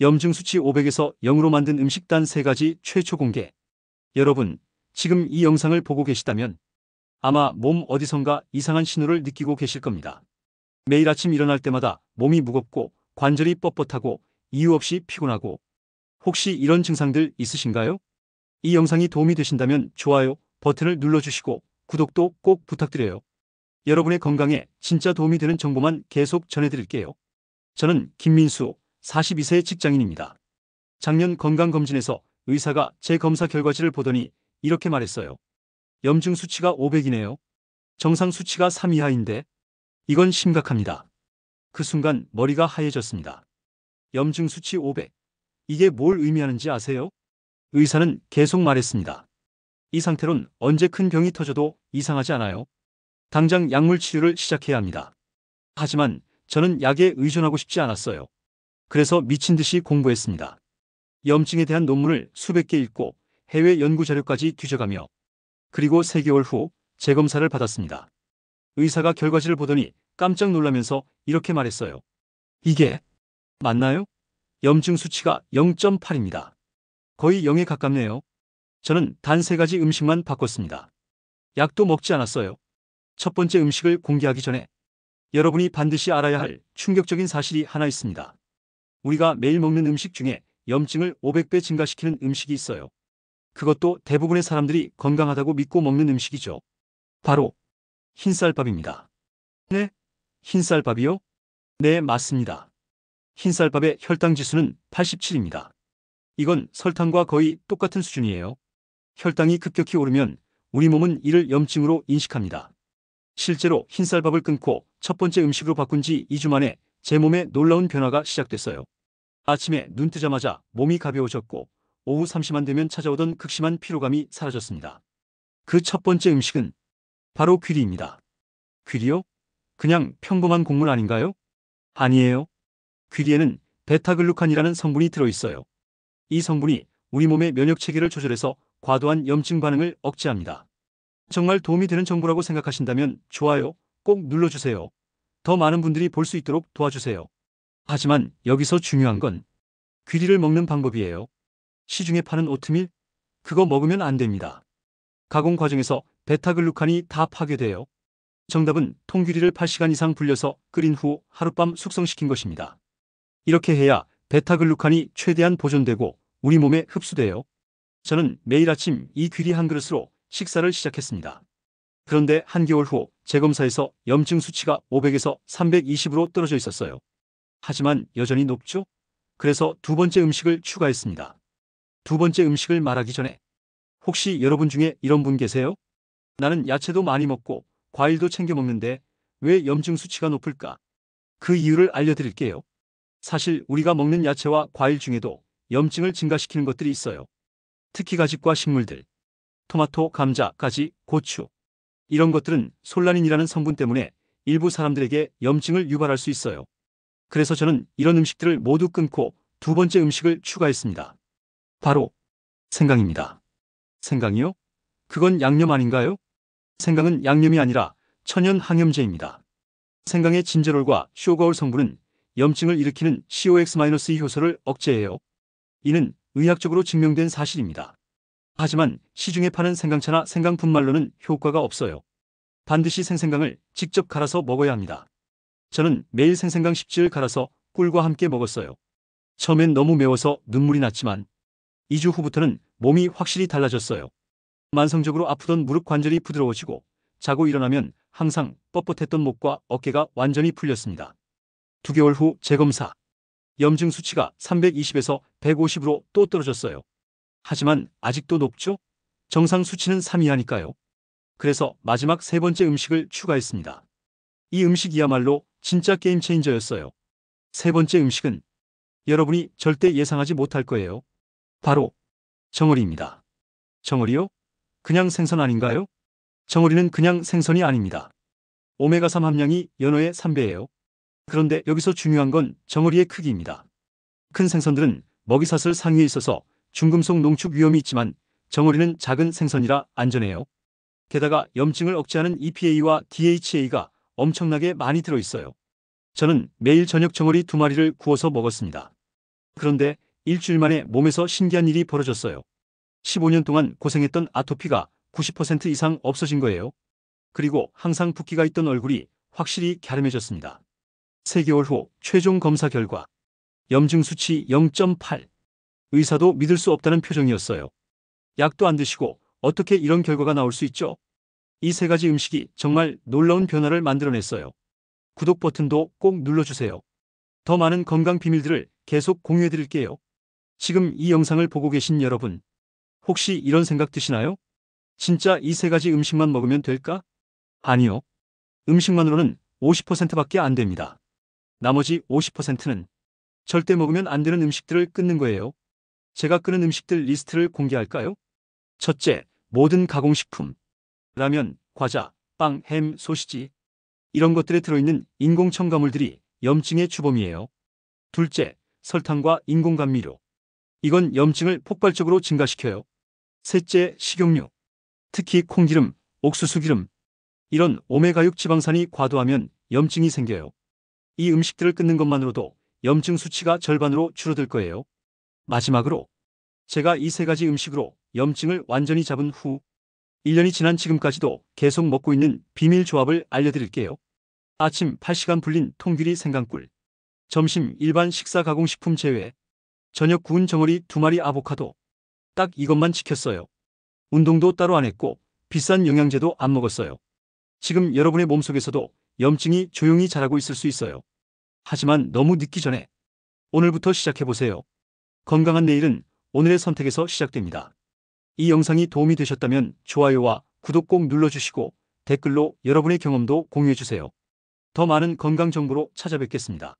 염증 수치 500에서 0으로 만든 음식 단 3가지 최초 공개. 여러분, 지금 이 영상을 보고 계시다면 아마 몸 어디선가 이상한 신호를 느끼고 계실 겁니다. 매일 아침 일어날 때마다 몸이 무겁고 관절이 뻣뻣하고 이유 없이 피곤하고, 혹시 이런 증상들 있으신가요? 이 영상이 도움이 되신다면 좋아요 버튼을 눌러주시고 구독도 꼭 부탁드려요. 여러분의 건강에 진짜 도움이 되는 정보만 계속 전해드릴게요. 저는 김민수, 42세 직장인입니다. 작년 건강검진에서 의사가 제 검사 결과지를 보더니 이렇게 말했어요. 염증 수치가 500이네요. 정상 수치가 3 이하인데 이건 심각합니다. 그 순간 머리가 하얘졌습니다. 염증 수치 500. 이게 뭘 의미하는지 아세요? 의사는 계속 말했습니다. 이 상태론 언제 큰 병이 터져도 이상하지 않아요. 당장 약물 치료를 시작해야 합니다. 하지만 저는 약에 의존하고 싶지 않았어요. 그래서 미친 듯이 공부했습니다. 염증에 대한 논문을 수백 개 읽고 해외 연구 자료까지 뒤져가며, 그리고 3개월 후 재검사를 받았습니다. 의사가 결과지를 보더니 깜짝 놀라면서 이렇게 말했어요. 이게 맞나요? 염증 수치가 0.8입니다. 거의 0에 가깝네요. 저는 단 3가지 음식만 바꿨습니다. 약도 먹지 않았어요. 첫 번째 음식을 공개하기 전에 여러분이 반드시 알아야 할 충격적인 사실이 하나 있습니다. 우리가 매일 먹는 음식 중에 염증을 500배 증가시키는 음식이 있어요. 그것도 대부분의 사람들이 건강하다고 믿고 먹는 음식이죠. 바로 흰쌀밥입니다. 네? 흰쌀밥이요? 네, 맞습니다. 흰쌀밥의 혈당 지수는 87입니다. 이건 설탕과 거의 똑같은 수준이에요. 혈당이 급격히 오르면 우리 몸은 이를 염증으로 인식합니다. 실제로 흰쌀밥을 끊고 첫 번째 음식으로 바꾼 지 2주 만에 제 몸에 놀라운 변화가 시작됐어요. 아침에 눈 뜨자마자 몸이 가벼워졌고, 오후 3시만 되면 찾아오던 극심한 피로감이 사라졌습니다. 그 첫 번째 음식은 바로 귀리입니다. 귀리요? 그냥 평범한 곡물 아닌가요? 아니에요. 귀리에는 베타글루칸이라는 성분이 들어있어요. 이 성분이 우리 몸의 면역 체계를 조절해서 과도한 염증 반응을 억제합니다. 정말 도움이 되는 정보라고 생각하신다면 좋아요 꼭 눌러주세요. 더 많은 분들이 볼 수 있도록 도와주세요. 하지만 여기서 중요한 건 귀리를 먹는 방법이에요. 시중에 파는 오트밀? 그거 먹으면 안 됩니다. 가공 과정에서 베타글루칸이 다 파괴돼요. 정답은 통귀리를 8시간 이상 불려서 끓인 후 하룻밤 숙성시킨 것입니다. 이렇게 해야 베타글루칸이 최대한 보존되고 우리 몸에 흡수돼요. 저는 매일 아침 이 귀리 한 그릇으로 식사를 시작했습니다. 그런데 한개월 후 재검사에서 염증 수치가 500에서 320으로 떨어져 있었어요. 하지만 여전히 높죠? 그래서 두 번째 음식을 추가했습니다. 두 번째 음식을 말하기 전에 혹시 여러분 중에 이런 분 계세요? 나는 야채도 많이 먹고 과일도 챙겨 먹는데 왜 염증 수치가 높을까? 그 이유를 알려드릴게요. 사실 우리가 먹는 야채와 과일 중에도 염증을 증가시키는 것들이 있어요. 특히 가집과 식물들, 토마토, 감자, 가지, 고추. 이런 것들은 솔라닌이라는 성분 때문에 일부 사람들에게 염증을 유발할 수 있어요. 그래서 저는 이런 음식들을 모두 끊고 두 번째 음식을 추가했습니다. 바로 생강입니다. 생강이요? 그건 양념 아닌가요? 생강은 양념이 아니라 천연 항염제입니다. 생강의 진제롤과 쇼거올 성분은 염증을 일으키는 COX-2 효소를 억제해요. 이는 의학적으로 증명된 사실입니다. 하지만 시중에 파는 생강차나 생강 분말로는 효과가 없어요. 반드시 생생강을 직접 갈아서 먹어야 합니다. 저는 매일 생생강 10지를 갈아서 꿀과 함께 먹었어요. 처음엔 너무 매워서 눈물이 났지만 2주 후부터는 몸이 확실히 달라졌어요. 만성적으로 아프던 무릎 관절이 부드러워지고, 자고 일어나면 항상 뻣뻣했던 목과 어깨가 완전히 풀렸습니다. 2개월 후 재검사. 염증 수치가 320에서 150으로 또 떨어졌어요. 하지만 아직도 높죠? 정상 수치는 3 이하니까요. 그래서 마지막 세 번째 음식을 추가했습니다. 이 음식이야말로 진짜 게임 체인저였어요. 세 번째 음식은 여러분이 절대 예상하지 못할 거예요. 바로 정어리입니다. 정어리요? 그냥 생선 아닌가요? 정어리는 그냥 생선이 아닙니다. 오메가3 함량이 연어의 3배예요. 그런데 여기서 중요한 건 정어리의 크기입니다. 큰 생선들은 먹이사슬 상위에 있어서 중금속 농축 위험이 있지만 정어리는 작은 생선이라 안전해요. 게다가 염증을 억제하는 EPA와 DHA가 엄청나게 많이 들어있어요. 저는 매일 저녁 정어리 2마리를 구워서 먹었습니다. 그런데 일주일 만에 몸에서 신기한 일이 벌어졌어요. 15년 동안 고생했던 아토피가 90% 이상 없어진 거예요. 그리고 항상 붓기가 있던 얼굴이 확실히 갸름해졌습니다. 3개월 후 최종 검사 결과 염증 수치 0.8. 의사도 믿을 수 없다는 표정이었어요. 약도 안 드시고 어떻게 이런 결과가 나올 수 있죠? 이 3가지 음식이 정말 놀라운 변화를 만들어냈어요. 구독 버튼도 꼭 눌러주세요. 더 많은 건강 비밀들을 계속 공유해드릴게요. 지금 이 영상을 보고 계신 여러분, 혹시 이런 생각 드시나요? 진짜 이 3가지 음식만 먹으면 될까? 아니요. 음식만으로는 50%밖에 안 됩니다. 나머지 50%는 절대 먹으면 안 되는 음식들을 끊는 거예요. 제가 끊은 음식들 리스트를 공개할까요? 첫째, 모든 가공식품. 라면, 과자, 빵, 햄, 소시지. 이런 것들에 들어있는 인공 첨가물들이 염증의 주범이에요. 둘째, 설탕과 인공 감미료. 이건 염증을 폭발적으로 증가시켜요. 셋째, 식용유. 특히 콩기름, 옥수수기름. 이런 오메가6 지방산이 과도하면 염증이 생겨요. 이 음식들을 끊는 것만으로도 염증 수치가 절반으로 줄어들 거예요. 마지막으로 제가 이 3가지 음식으로 염증을 완전히 잡은 후 1년이 지난 지금까지도 계속 먹고 있는 비밀 조합을 알려드릴게요. 아침 8시간 불린 통귀리 생강꿀. 점심 일반 식사 가공식품 제외. 저녁 구운 정어리 2마리 아보카도. 딱 이것만 지켰어요. 운동도 따로 안 했고 비싼 영양제도 안 먹었어요. 지금 여러분의 몸속에서도 염증이 조용히 자라고 있을 수 있어요. 하지만 너무 늦기 전에 오늘부터 시작해보세요. 건강한 내일은 오늘의 선택에서 시작됩니다. 이 영상이 도움이 되셨다면 좋아요와 구독 꼭 눌러주시고 댓글로 여러분의 경험도 공유해주세요. 더 많은 건강 정보로 찾아뵙겠습니다.